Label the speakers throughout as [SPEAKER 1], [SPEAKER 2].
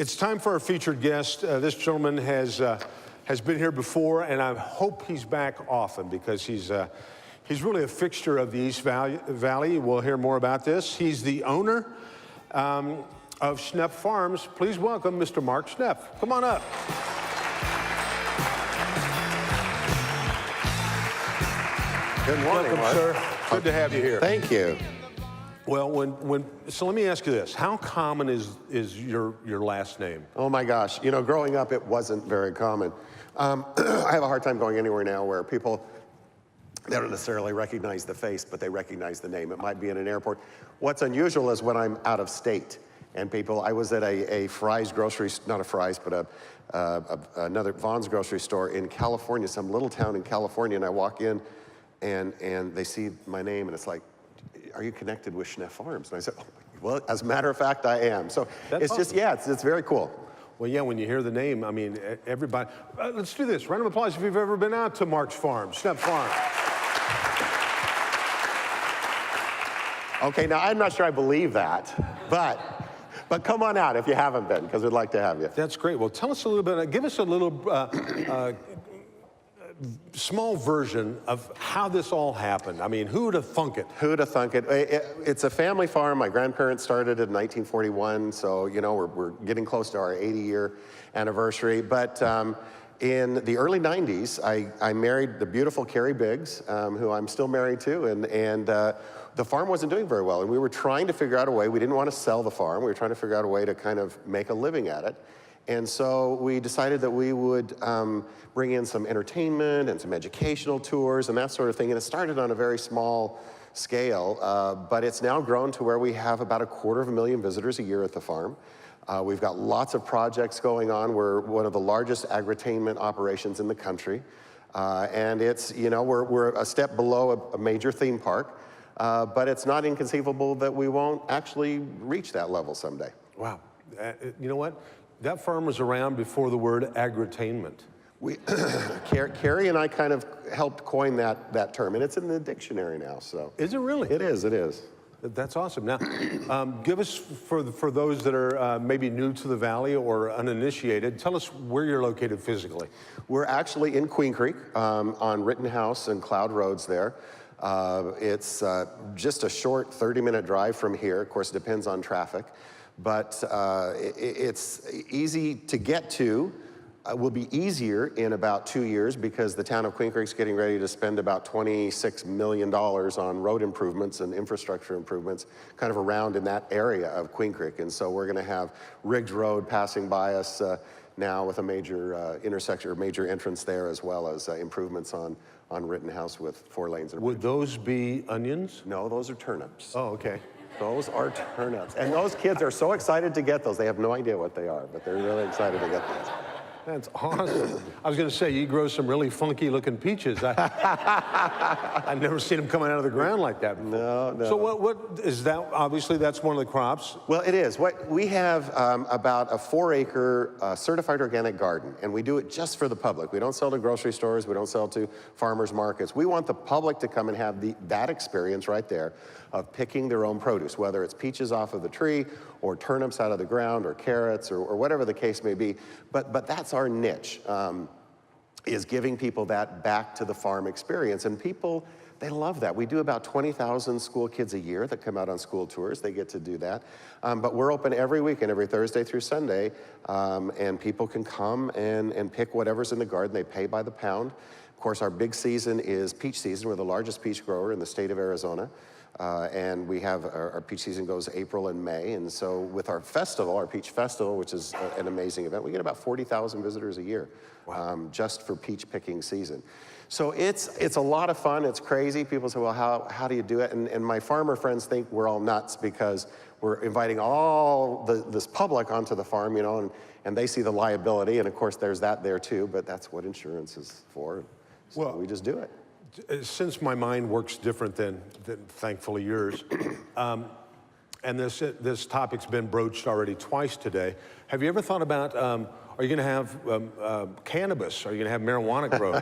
[SPEAKER 1] It's time for our featured guest. This gentleman has been here before, and I hope he's back often because he's really a fixture of the East Valley. We'll hear more about this. He's the owner of Schnepf Farms. Please welcome Mr. Mark Schnepf. Come on up.
[SPEAKER 2] Good morning,
[SPEAKER 1] welcome,
[SPEAKER 2] Mark.
[SPEAKER 1] sir. Good to have you here.
[SPEAKER 2] Thank you.
[SPEAKER 1] Well, so let me ask you this. How common is your last name?
[SPEAKER 2] Oh my gosh, you know, growing up it wasn't very common. I have a hard time going anywhere now where people, they don't necessarily recognize the face, but they recognize the name. It might be in an airport. What's unusual is when I'm out of state and people, I was at a Fry's grocery, not a Fry's, but another Vaughn's grocery store in California, some little town in California, and I walk in and they see my name and it's like, are you connected with Schnepf Farms? And I said, oh, well, as a matter of fact, I am. So
[SPEAKER 1] That's
[SPEAKER 2] it's
[SPEAKER 1] awesome.
[SPEAKER 2] just, yeah, it's very cool.
[SPEAKER 1] Well, yeah, when you hear the name, I mean, everybody. Let's do this. Round of applause if you've ever been out to Mark's Farm, Schnepf Farm.
[SPEAKER 2] Okay, now I'm not sure I believe that, but come on out if you haven't been, because we'd like to have you.
[SPEAKER 1] That's great. Well, tell us a little bit, give us a little small version of how this all happened. I mean, who'd have thunk it?
[SPEAKER 2] Who'd have thunk it? It's a family farm. My grandparents started it in 1941, so, you know, we're getting close to our 80-year anniversary. But in the early 90s, I married the beautiful Carrie Biggs, who I'm still married to, and the farm wasn't doing very well. And we were trying to figure out a way. We didn't want to sell the farm. We were trying to figure out a way to kind of make a living at it. And so we decided that we would bring in some entertainment and some educational tours and that sort of thing. And it started on a very small scale, but it's now grown to where we have about 250,000 visitors a year at the farm. We've got lots of projects going on. We're one of the largest agritainment operations in the country. And it's, you know, we're a step below a major theme park, but it's not inconceivable that we won't actually reach that level someday.
[SPEAKER 1] Wow. You know what? That farm was around before the word agritainment.
[SPEAKER 2] Carrie and I kind of helped coin that term, and it's in the dictionary now, so.
[SPEAKER 1] Is it really?
[SPEAKER 2] It is, it is.
[SPEAKER 1] That's awesome. Now, give us, for those that are maybe new to the Valley or uninitiated, tell us where you're located physically.
[SPEAKER 2] We're actually in Queen Creek on Rittenhouse and Cloud Roads there. It's just a short 30-minute drive from here. Of course, it depends on traffic. But it's easy to get to. Will be easier in about 2 years because the town of Queen Creek's getting ready to spend about $26 million on road improvements and infrastructure improvements kind of around in that area of Queen Creek. And so we're gonna have Riggs Road passing by us now with a major intersection or major entrance there, as well as improvements on Rittenhouse with 4 lanes.
[SPEAKER 1] Would those be onions?
[SPEAKER 2] No, those are turnips.
[SPEAKER 1] Oh, okay.
[SPEAKER 2] Those are turnips. And those kids are so excited to get those. They have no idea what they are, but they're really excited to get those.
[SPEAKER 1] That's awesome. I was going to say, you grow some really funky looking peaches. I've never seen them coming out of the ground like that before.
[SPEAKER 2] No, no.
[SPEAKER 1] So what is that? Obviously, that's one of the crops.
[SPEAKER 2] Well, it is. We have about a 4-acre certified organic garden, and we do it just for the public. We don't sell to grocery stores. We don't sell to farmers markets. We want the public to come and have that experience right there of picking their own produce, whether it's peaches off of the tree or turnips out of the ground or carrots or whatever the case may be. But that's our niche, is giving people that back to the farm experience. And people, they love that. We do about 20,000 school kids a year that come out on school tours. They get to do that. But we're open every weekend, every Thursday through Sunday, and people can come and pick whatever's in the garden. They pay by the pound. Of course, our big season is peach season. We're the largest peach grower in the state of Arizona. And we have, our peach season goes April and May. And so with our festival, our peach festival, which is an amazing event, we get about 40,000 visitors a year. Wow. Just for peach picking season. So it's a lot of fun, it's crazy. People say, well, how do you do it? And my farmer friends think we're all nuts because we're inviting all this public onto the farm, you know, and they see the liability, and of course there's that there too, but that's what insurance is for. So well, we just do it.
[SPEAKER 1] Since my mind works different than thankfully yours, and this topic's been broached already twice today, have you ever thought about, are you going to have cannabis? Are you going to have marijuana grow?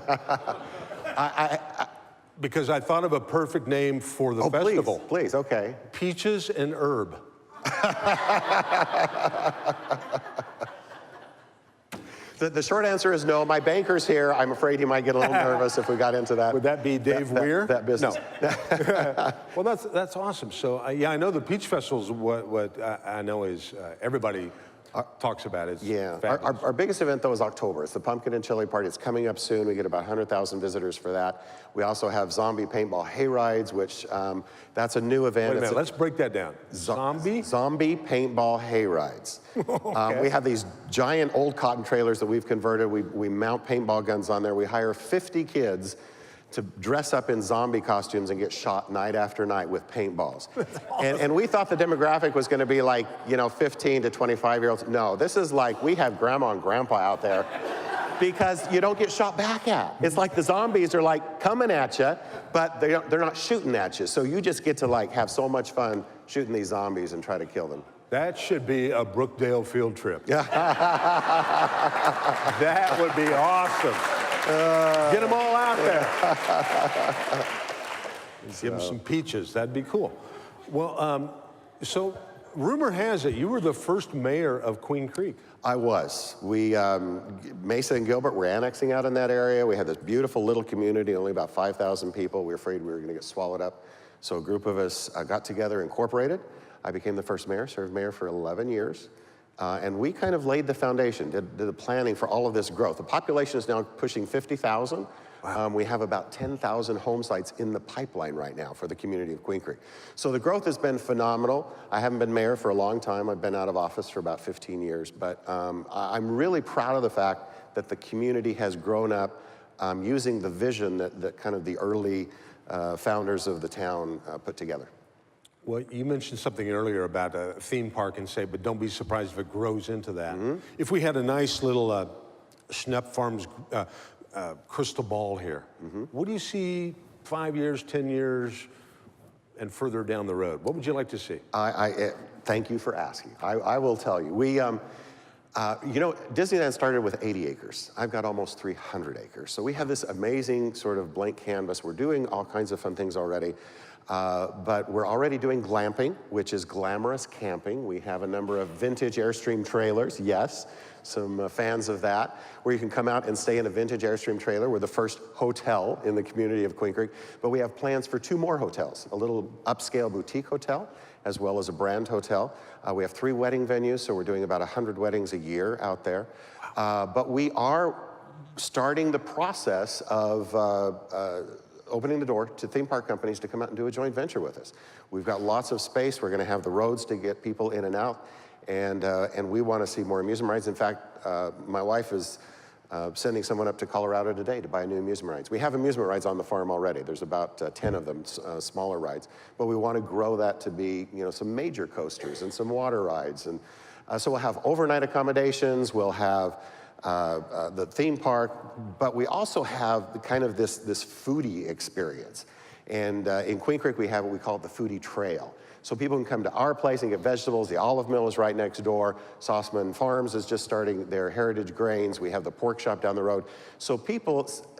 [SPEAKER 1] Because I thought of a perfect name for the festival.
[SPEAKER 2] Please, okay.
[SPEAKER 1] Peaches and Herb.
[SPEAKER 2] The short answer is no. My banker's here. I'm afraid he might get a little nervous if we got into that.
[SPEAKER 1] Would that be Dave Weir?
[SPEAKER 2] That business.
[SPEAKER 1] No. Well, that's awesome. So, yeah, I know the Peach Festival is what I know is everybody talks about it.
[SPEAKER 2] Yeah, our biggest event, though, is October. It's the Pumpkin and Chili Party. It's coming up soon. We get about 100,000 visitors for that. We also have zombie paintball hay rides, which that's a new event.
[SPEAKER 1] Wait a minute, let's break that down. Zombie?
[SPEAKER 2] Zombie paintball hay rides. Okay. We have these giant old cotton trailers that we've converted. We mount paintball guns on there. We hire 50 kids to dress up in zombie costumes and get shot night after night with paintballs. Awesome. And we thought the demographic was gonna be like, 15 to 25-year-olds. No, this is like, we have grandma and grandpa out there because you don't get shot back at. It's like the zombies are like coming at you, but they're not shooting at you. So you just get to like have so much fun shooting these zombies and try to kill them.
[SPEAKER 1] That should be a Brookdale field trip. That would be awesome. Get them all out there. Give them some peaches. That'd be cool. Well, so rumor has it you were the first mayor of Queen Creek.
[SPEAKER 2] I was. We, Mesa and Gilbert, were annexing out in that area. We had this beautiful little community, only about 5,000 people. We were afraid we were going to get swallowed up. So a group of us got together, incorporated. I became the first mayor, served mayor for 11 years. And we kind of laid the foundation, did the planning for all of this growth. The population is now pushing 50,000. Wow. We have about 10,000 home sites in the pipeline right now for the community of Queen Creek. So the growth has been phenomenal. I haven't been mayor for a long time. I've been out of office for about 15 years. But I'm really proud of the fact that the community has grown up using the vision that kind of the early founders of the town put together.
[SPEAKER 1] Well, you mentioned something earlier about a theme park and say, but don't be surprised if it grows into that. Mm-hmm. If we had a nice little Schnepf Farms crystal ball here, mm-hmm. What do you see 5 years, 10 years, and further down the road? What would you like to see?
[SPEAKER 2] Thank you for asking. I will tell you. We, Disneyland started with 80 acres. I've got almost 300 acres. So we have this amazing sort of blank canvas. We're doing all kinds of fun things already. But we're already doing glamping, which is glamorous camping. We have a number of vintage Airstream trailers, yes, some fans of that, where you can come out and stay in a vintage Airstream trailer. We're the first hotel in the community of Queen Creek, but we have plans for 2 more hotels, a little upscale boutique hotel, as well as a brand hotel. We have 3 wedding venues, so we're doing about 100 weddings a year out there. But we are starting the process of opening the door to theme park companies to come out and do a joint venture with us. We've got lots of space. We're going to have the roads to get people in and out, and we want to see more amusement rides. In fact, my wife is sending someone up to Colorado today to buy new amusement rides. We have amusement rides on the farm already. There's about 10 of them, smaller rides, but we want to grow that to be, some major coasters and some water rides. And so we'll have overnight accommodations. We'll have the theme park, but we also have kind of this foodie experience. And in Queen Creek, we have what we call the foodie trail. So people can come to our place and get vegetables. The olive mill is right next door. Sauceman Farms is just starting their heritage grains. We have the pork shop down the road. So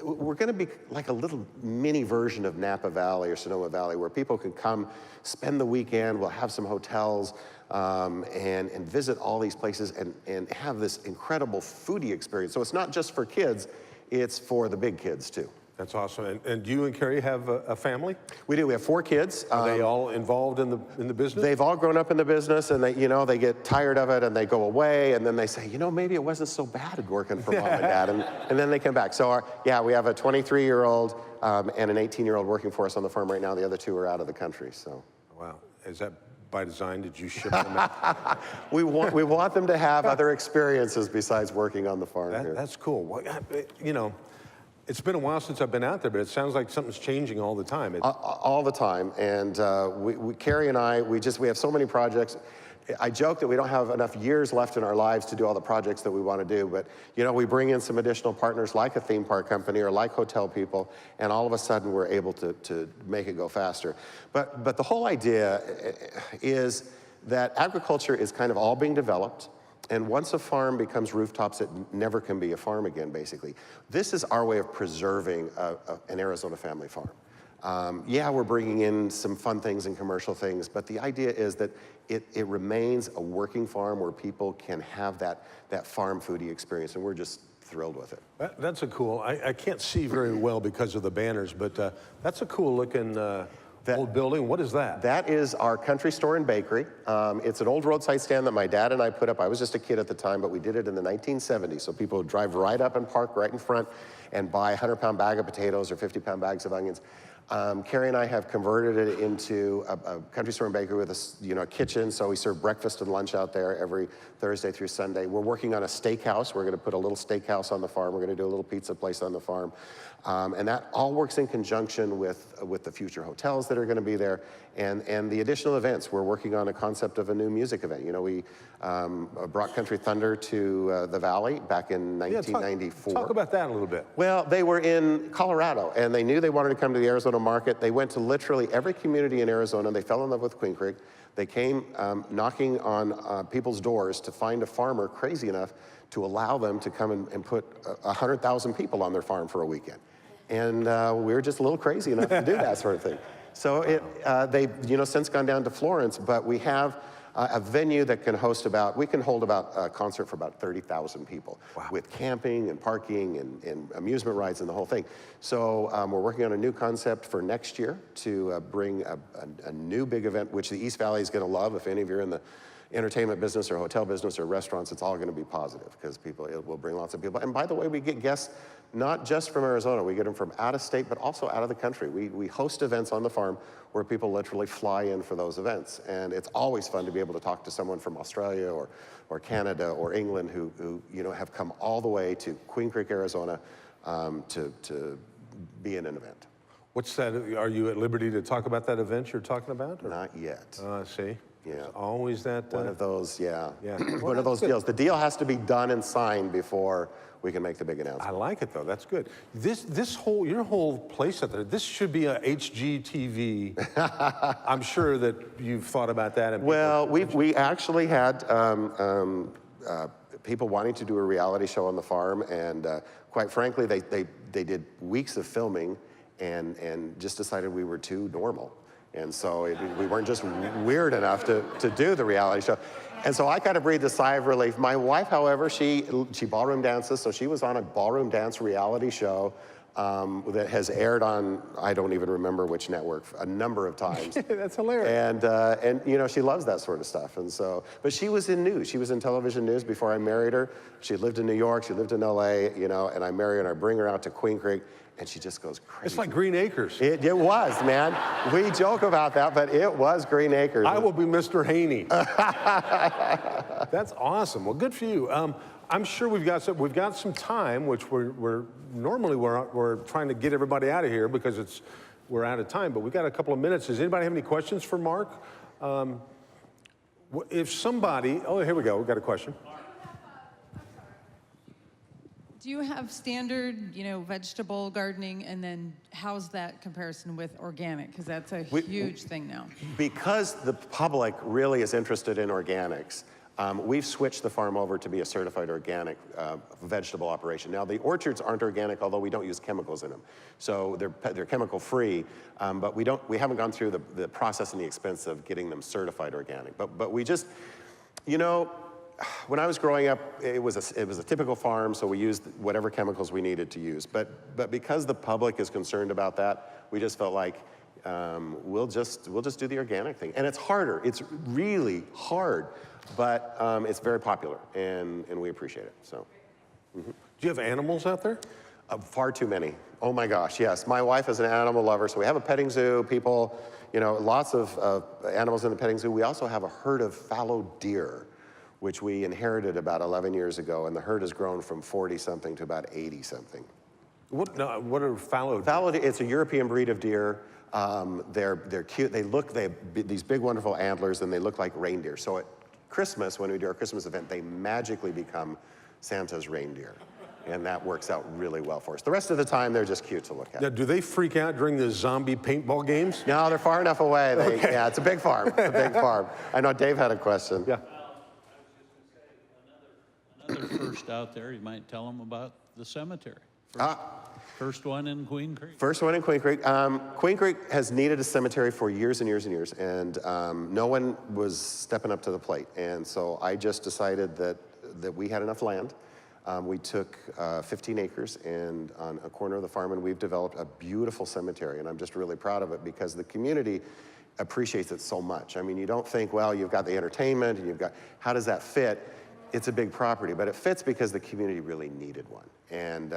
[SPEAKER 2] we're gonna be like a little mini version of Napa Valley or Sonoma Valley, where people can come, spend the weekend. We'll have some hotels, and visit all these places and have this incredible foodie experience. So it's not just for kids, it's for the big kids too.
[SPEAKER 1] That's awesome. And do you and Carrie have a family? We
[SPEAKER 2] do. We have 4 kids.
[SPEAKER 1] Are they all involved in the business?
[SPEAKER 2] They've all grown up in the business, and they get tired of it, and they go away, and then they say, maybe it wasn't so bad working for mom and dad, and then they come back. So we have a 23-year-old and an 18-year-old working for us on the farm right now. The other 2 are out of the country. So. Wow.
[SPEAKER 1] Is that by design? Did you ship them out?
[SPEAKER 2] we want them to have other experiences besides working on the farm here.
[SPEAKER 1] That's cool. Well, it's been a while since I've been out there, but it sounds like something's changing all the time.
[SPEAKER 2] All the time. And Carrie and I, we have so many projects. I joke that we don't have enough years left in our lives to do all the projects that we want to do, but we bring in some additional partners like a theme park company or like hotel people, and all of a sudden we're able to make it go faster. But the whole idea is that agriculture is kind of all being developed. And once a farm becomes rooftops, it never can be a farm again, basically. This is our way of preserving an Arizona family farm. We're bringing in some fun things and commercial things, but the idea is that it remains a working farm where people can have that farm foodie experience, and we're just thrilled with it.
[SPEAKER 1] That's a cool, I can't see very well because of the banners, but that's a cool looking old building. What is that?
[SPEAKER 2] That is our country store and bakery. It's an old roadside stand that my dad and I put up. I was just a kid at the time, but we did it in the 1970s. So people would drive right up and park right in front and buy a 100-pound bag of potatoes or 50-pound bags of onions. Carrie and I have converted it into a country store and bakery with a kitchen, so we serve breakfast and lunch out there every Thursday through Sunday. We're working on a steakhouse. We're going to put a little steakhouse on the farm. We're going to do a little pizza place on the farm. And that all works in conjunction with the future hotels that are going to be there and the additional events. We're working on a concept of a new music event. You know, we brought Country Thunder to the Valley back in 1994.
[SPEAKER 1] Talk about that a little bit.
[SPEAKER 2] Well, they were in Colorado, and they knew they wanted to come to the Arizona market. They went to literally every community in Arizona. They fell in love with Queen Creek. They came knocking on people's doors to find a farmer crazy enough to allow them to come and put 100,000 people on their farm for a weekend. And we were just a little crazy enough to do that sort of thing. So they've since gone down to Florence, but we have a venue that can host we can hold about a concert for about 30,000 people. Wow. With camping and parking and amusement rides and the whole thing. So we're working on a new concept for next year to bring a new big event, which the East Valley is going to love. If any of you are in the entertainment business or hotel business or restaurants, it's all going to be positive because it will bring lots of people. And by the way, we get guests not just from Arizona, we get them from out of state, but also out of the country. We host events on the farm where people literally fly in for those events. And it's always fun to be able to talk to someone from Australia or Canada or England who have come all the way to Queen Creek, Arizona to be in an event.
[SPEAKER 1] What's that? Are you at liberty to talk about that event you're talking about? Or?
[SPEAKER 2] Not yet.
[SPEAKER 1] See?
[SPEAKER 2] Yeah.
[SPEAKER 1] It's always that.
[SPEAKER 2] One of those, yeah.
[SPEAKER 1] Well,
[SPEAKER 2] one of those deals. The deal has to be done and signed before we can make the big announcement.
[SPEAKER 1] I like it though. That's good. Your whole place out there. This should be a HGTV. I'm sure that you've thought about that. And
[SPEAKER 2] well, we actually had people wanting to do a reality show on the farm, and quite frankly, they did weeks of filming, and just decided we were too normal. And so we weren't just weird enough to do the reality show. And so I kind of breathed a sigh of relief. My wife, however, she ballroom dances, so she was on a ballroom dance reality show that has aired on, I don't even remember which network, a number of times.
[SPEAKER 1] That's hilarious.
[SPEAKER 2] And she loves that sort of stuff. And so, but she was in news. She was in television news before I married her. She lived in New York, she lived in LA, and I marry her and I bring her out to Queen Creek, and she just goes crazy.
[SPEAKER 1] It's like Green Acres.
[SPEAKER 2] It was, man. We joke about that, but it was Green Acres.
[SPEAKER 1] I will be Mr. Haney. That's awesome. Well, good for you. I'm sure we've got some time, which we're trying to get everybody out of here because we're out of time. But we've got a couple of minutes. Does anybody have any questions for Mark? If somebody, here we go. We've got a question.
[SPEAKER 3] Do you have standard, vegetable gardening, and then how's that comparison with organic? Because that's a huge thing now.
[SPEAKER 2] Because the public really is interested in organics, we've switched the farm over to be a certified organic vegetable operation. Now, the orchards aren't organic, although we don't use chemicals in them. So they're chemical free, but we haven't gone through the process and the expense of getting them certified organic. But we just, when I was growing up, it was a typical farm, so we used whatever chemicals we needed to use. But because the public is concerned about that, we just felt like we'll just do the organic thing. And it's harder. It's really hard, but it's very popular, and we appreciate it. So,
[SPEAKER 1] Do you have animals out there?
[SPEAKER 2] Far too many. Oh my gosh, yes. My wife is an animal lover, so we have a petting zoo. People, lots of animals in the petting zoo. We also have a herd of fallow deer, which we inherited about 11 years ago, and the herd has grown from 40-something to about 80-something.
[SPEAKER 1] What are fallow deer?
[SPEAKER 2] Fallow deer, it's a European breed of deer. They're cute. They have these big, wonderful antlers, and they look like reindeer. So at Christmas, when we do our Christmas event, they magically become Santa's reindeer. And that works out really well for us. The rest of the time, they're just cute to look at.
[SPEAKER 1] Now, do they freak out during the zombie paintball games?
[SPEAKER 2] No, they're far enough away.
[SPEAKER 1] Okay.
[SPEAKER 2] Yeah, it's a big farm. It's a big farm. I know Dave had a question.
[SPEAKER 1] Yeah.
[SPEAKER 4] Another first out there, you might tell them about the cemetery. First one in Queen Creek.
[SPEAKER 2] First one in Queen Creek. Queen Creek has needed a cemetery for years and years and years, and no one was stepping up to the plate. And so I just decided that we had enough land. We took 15 acres and on a corner of the farm, and we've developed a beautiful cemetery, and I'm just really proud of it because the community appreciates it so much. I mean, you don't think, well, you've got the entertainment, and you've got, how does that fit? It's a big property, but it fits because the community really needed one. And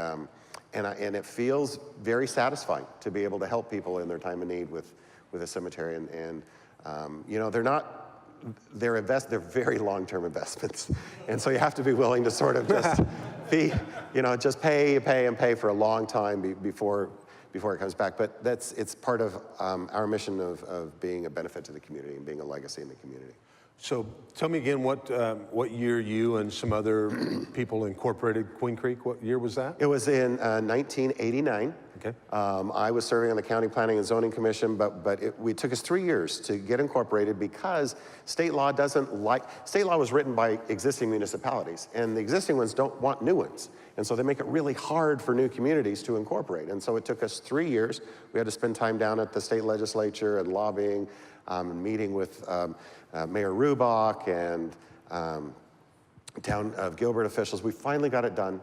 [SPEAKER 2] it feels very satisfying to be able to help people in their time of need with a cemetery. You know, they're very long-term investments. And so you have to be willing to sort of just just pay for a long time before it comes back. But it's part of our mission of being a benefit to the community and being a legacy in the community.
[SPEAKER 1] So tell me again what year you and some other people incorporated Queen Creek. What year was that?
[SPEAKER 2] It was in 1989.
[SPEAKER 1] Okay.
[SPEAKER 2] I was serving on the County Planning and Zoning Commission, but it took us 3 years to get incorporated because state law was written by existing municipalities, and the existing ones don't want new ones. And so they make it really hard for new communities to incorporate. And so it took us 3 years. We had to spend time down at the state legislature and lobbying, meeting with Mayor Rubach and town of Gilbert officials. We finally got it done.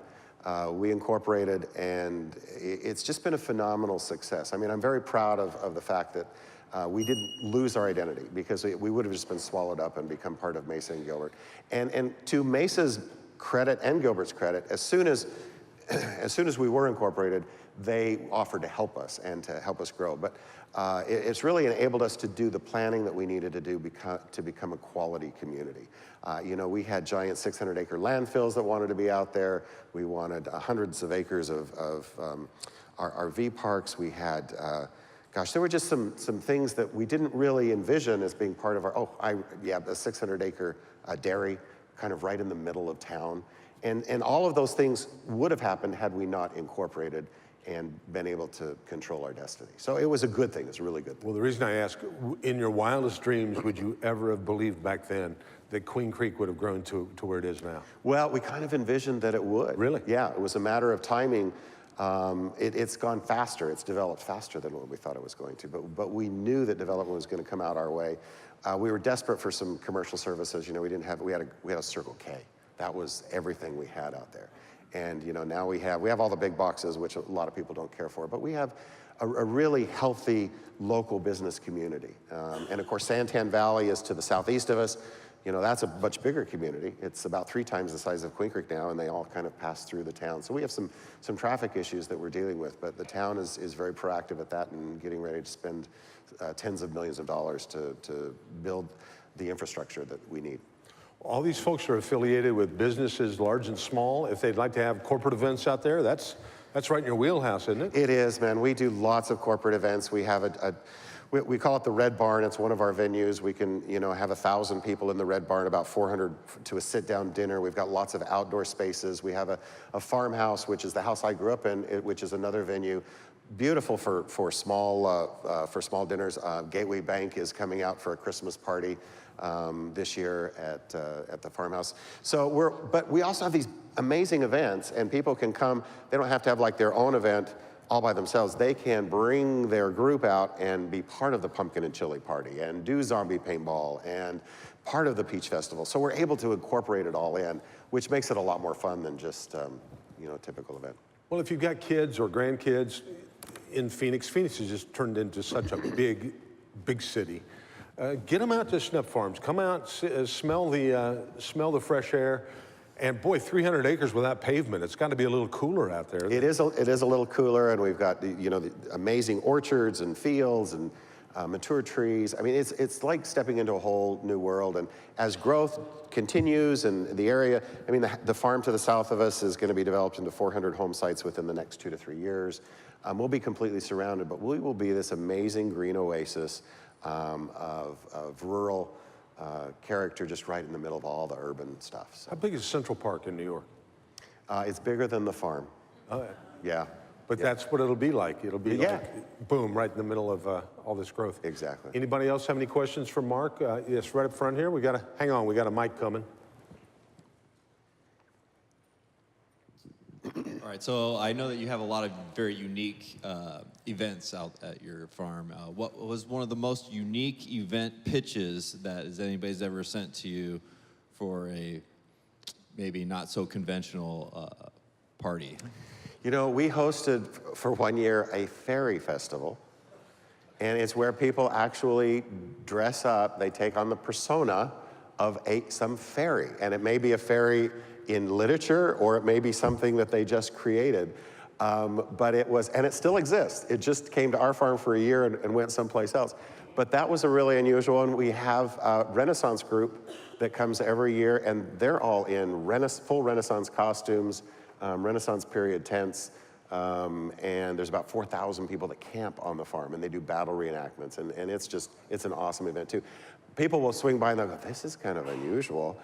[SPEAKER 2] We incorporated, and it's just been a phenomenal success. I mean, I'm very proud of the fact that we didn't lose our identity, because we would have just been swallowed up and become part of Mesa and Gilbert. And to Mesa's credit and Gilbert's credit, as soon as we were incorporated, they offered to help us and to help us grow. But it's really enabled us to do the planning that we needed to do to become a quality community. You know, we had giant 600-acre landfills that wanted to be out there. We wanted hundreds of acres of our RV parks. We had, there were just some things that we didn't really envision as being part of our, a 600-acre dairy kind of right in the middle of town. And all of those things would have happened had we not incorporated and been able to control our destiny. So it was a good thing. It's a really good thing.
[SPEAKER 1] Well, the reason I ask, in your wildest dreams, would you ever have believed back then that Queen Creek would have grown to where it is now?
[SPEAKER 2] Well, we kind of envisioned that it would.
[SPEAKER 1] Really?
[SPEAKER 2] Yeah, it was a matter of timing. It's gone faster. It's developed faster than what we thought it was going to. But we knew that development was going to come out our way. We were desperate for some commercial services. You know, we had a Circle K. That was everything we had out there. And you know, now we have all the big boxes, which a lot of people don't care for, but we have a really healthy local business community. And of course, Santan Valley is to the southeast of us. You know, that's a much bigger community. It's about 3 times the size of Queen Creek now, and they all kind of pass through the town. So we have some traffic issues that we're dealing with, but the town is very proactive at that and getting ready to spend tens of millions of dollars to build the infrastructure that we need.
[SPEAKER 1] All these folks are affiliated with businesses large and small. If they'd like to have corporate events out there, that's right in your wheelhouse, isn't it? It
[SPEAKER 2] is, man. We do lots of corporate events. We have we call it the Red Barn. It's one of our venues. We can, have 1,000 people in the Red Barn, about 400 to a sit-down dinner. We've got lots of outdoor spaces. We have a farmhouse, which is the house I grew up in, which is another venue. Beautiful for small dinners. Gateway Bank is coming out for a Christmas party this year at the farmhouse. But we also have these amazing events, and people can come. They don't have to have like their own event all by themselves. They can bring their group out and be part of the pumpkin and chili party and do zombie paintball and part of the Peach Festival. So we're able to incorporate it all in, which makes it a lot more fun than just a typical event.
[SPEAKER 1] Well, if you've got kids or grandkids in Phoenix has just turned into such a big city. Get them out to Schnepf Farms. Come out, smell the fresh air. And boy, 300 acres without pavement. It's got to be a little cooler out there.
[SPEAKER 2] It is a little cooler, and we've got the amazing orchards and fields and mature trees. I mean, it's like stepping into a whole new world. And as growth continues in the area, I mean, the farm to the south of us is going to be developed into 400 home sites within the next 2 to 3 years. We'll be completely surrounded, but we will be this amazing green oasis of rural character just right in the middle of all the urban stuff. So.
[SPEAKER 1] How big is Central Park in New York?
[SPEAKER 2] It's bigger than the farm.
[SPEAKER 1] Oh,
[SPEAKER 2] yeah.
[SPEAKER 1] But that's what it'll be like. It'll be like, boom, right in the middle of all this growth.
[SPEAKER 2] Exactly.
[SPEAKER 1] Anybody else have any questions for Mark? Yes, right up front here. Hang on, we got a mic coming.
[SPEAKER 5] All right, so I know that you have a lot of very unique events out at your farm. What was one of the most unique event pitches that anybody's ever sent to you for maybe not so conventional party?
[SPEAKER 2] You know, we hosted for 1 year a fairy festival, and it's where people actually dress up. They take on the persona of some fairy, and it may be a fairy in literature, or it may be something that they just created. But it was, and it still exists. It just came to our farm for a year and went someplace else. But that was a really unusual one. We have a Renaissance group that comes every year, and they're all in full Renaissance costumes, Renaissance period tents, and there's about 4,000 people that camp on the farm, and they do battle reenactments, and it's an awesome event too. People will swing by and they'll go, this is kind of unusual,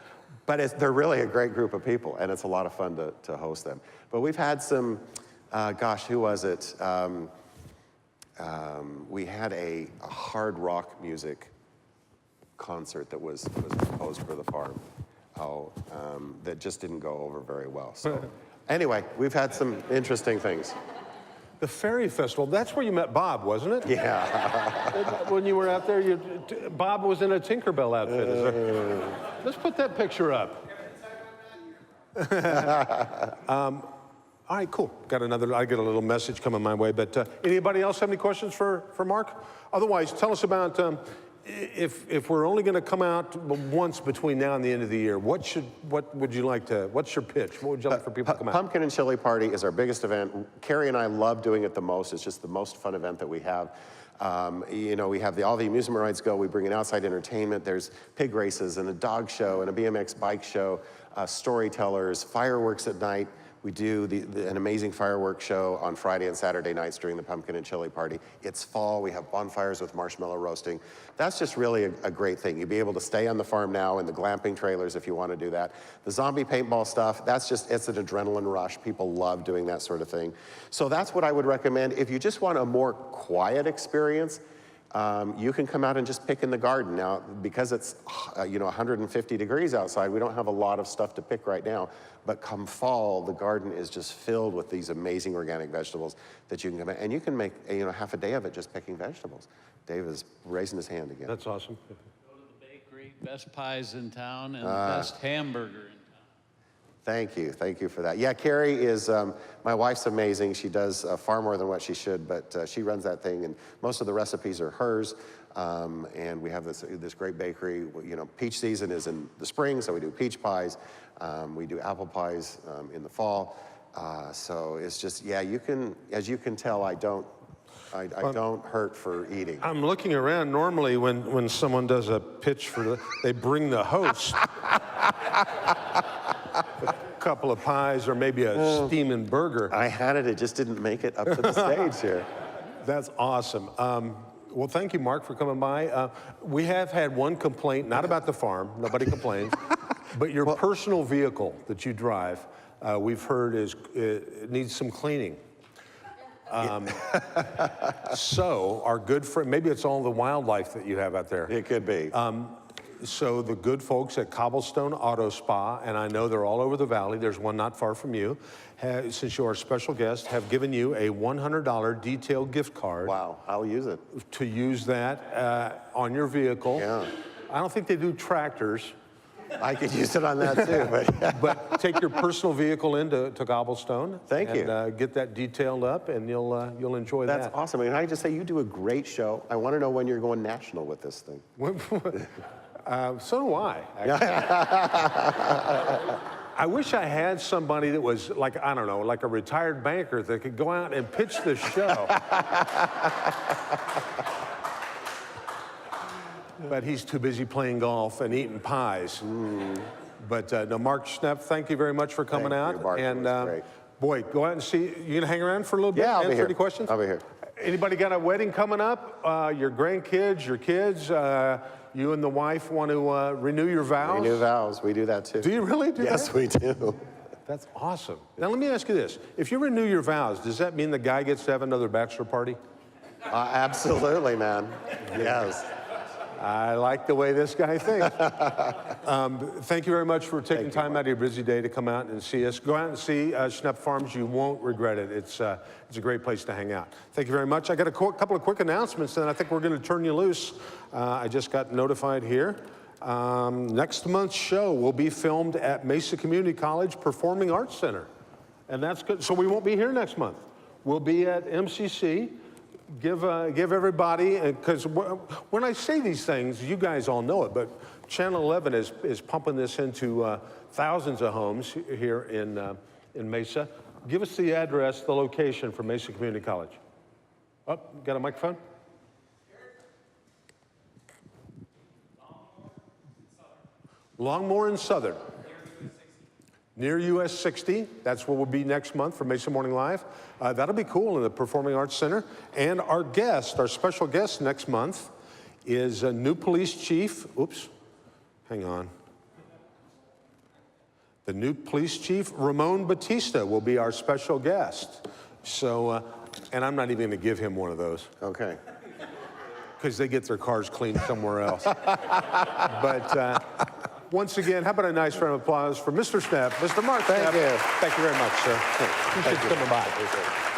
[SPEAKER 2] but they're really a great group of people, and it's a lot of fun to host them. But we've had some, gosh, who was it? We had a hard rock music concert that was proposed for the farm. That just didn't go over very well. So anyway, we've had some interesting things.
[SPEAKER 1] The Fairy Festival, that's where you met Bob, wasn't it?
[SPEAKER 2] Yeah.
[SPEAKER 1] When you were out there, Bob was in a Tinkerbell outfit. Let's put that picture up. All right, cool. I get a little message coming my way, but anybody else have any questions for Mark? Otherwise, tell us about if we're only going to come out once between now and the end of the year, what's your pitch? What would you like for people to come out?
[SPEAKER 2] Pumpkin and Chili Party is our biggest event. Carrie and I love doing it the most. It's just the most fun event that we have. You know, we have all the amusement rides go. We bring in outside entertainment. There's pig races and a dog show and a BMX bike show, storytellers, fireworks at night. We do an amazing fireworks show on Friday and Saturday nights during the Pumpkin and Chili Party. It's fall, we have bonfires with marshmallow roasting. That's just really a great thing. You'll be able to stay on the farm now in the glamping trailers if you want to do that. The zombie paintball stuff, it's an adrenaline rush. People love doing that sort of thing. So that's what I would recommend. If you just want a more quiet experience, you can come out and just pick in the garden. Now, because it's 150 degrees outside, we don't have a lot of stuff to pick right now. But come fall, the garden is just filled with these amazing organic vegetables that you can come in. And you can make half a day of it just picking vegetables. Dave is raising his hand again.
[SPEAKER 1] That's awesome.
[SPEAKER 4] Go to the bakery, best pies in town, and the best hamburger in town.
[SPEAKER 2] Thank you for that. Yeah, Carrie is, my wife's amazing. She does far more than what she should, but she runs that thing, and most of the recipes are hers. And we have this great bakery. You know, peach season is in the spring, so we do peach pies. We do apple pies in the fall. So it's just, yeah, as you can tell, I don't hurt for eating.
[SPEAKER 1] I'm looking around. Normally, when someone does a pitch they bring the host a couple of pies or maybe a steaming burger.
[SPEAKER 2] I had it. It just didn't make it up to the stage here.
[SPEAKER 1] That's awesome. Well, thank you, Mark, for coming by. We have had one complaint, not about the farm. Nobody complains. But your personal vehicle that you drive, we've heard it needs some cleaning. So our good friend, maybe it's all the wildlife that you have out there.
[SPEAKER 2] It could be.
[SPEAKER 1] So the good folks at Cobblestone Auto Spa, and I know they're all over the valley, there's one not far from you, since you're a special guest, have given you a $100 detail gift card.
[SPEAKER 2] Wow, I'll use it.
[SPEAKER 1] To use that on your vehicle.
[SPEAKER 2] Yeah.
[SPEAKER 1] I don't think they do tractors.
[SPEAKER 2] I could use it on that too, but
[SPEAKER 1] But take your personal vehicle into Cobblestone.
[SPEAKER 2] Thank you.
[SPEAKER 1] And get that detailed up, and you'll enjoy that.
[SPEAKER 2] That's awesome. And I just say you do a great show. I want to know when you're going national with this thing.
[SPEAKER 1] So do I. I wish I had somebody that was like, I don't know, like a retired banker that could go out and pitch this show. But he's too busy playing golf and eating pies. But no, Mark Schnepf, thank you very much for coming out.
[SPEAKER 2] Mark.
[SPEAKER 1] And
[SPEAKER 2] great.
[SPEAKER 1] boy, go out and see. You gonna hang around for a little bit?
[SPEAKER 2] Yeah, I'll be
[SPEAKER 1] answer
[SPEAKER 2] here.
[SPEAKER 1] any questions?
[SPEAKER 2] I'll be here.
[SPEAKER 1] Anybody got a wedding coming up? Your grandkids, your kids, you and the wife want to renew your vows?
[SPEAKER 2] Renew vows. We do that too.
[SPEAKER 1] Do you really do that?
[SPEAKER 2] Yes, we do.
[SPEAKER 1] That's awesome. Now let me ask you this. If you renew your vows, does that mean the guy gets to have another bachelor party?
[SPEAKER 2] Absolutely, man. Yes.
[SPEAKER 1] I like the way this guy thinks. Thank you very much for taking time out of your busy day to come out and see us. Go out and see Schnepf Farms. You won't regret it. It's a great place to hang out. Thank you very much. I got a couple of quick announcements, and I think we're going to turn you loose. I just got notified here. Next month's show will be filmed at Mesa Community College Performing Arts Center. And that's good. So we won't be here next month. We'll be at MCC. Give everybody, because when I say these things, you guys all know it, but Channel 11 is pumping this into thousands of homes here in Mesa. Give us the address, the location for Mesa Community College. Oh, got a microphone? Longmore and Southern. Near US 60. That's where we'll be next month for Mesa Morning Live. That'll be cool in the Performing Arts Center. And our guest, our special guest next month is a new police chief. Oops, hang on. The new police chief, Ramon Batista, will be our special guest. So, and I'm not even gonna give him one of those.
[SPEAKER 2] Okay.
[SPEAKER 1] Because they get their cars cleaned somewhere else. But once again, how about a nice round of applause for Mr. Schnepf, Mr. Mark Schnepf.
[SPEAKER 2] Thank you.
[SPEAKER 1] Thank you very much, sir. Appreciate you coming by.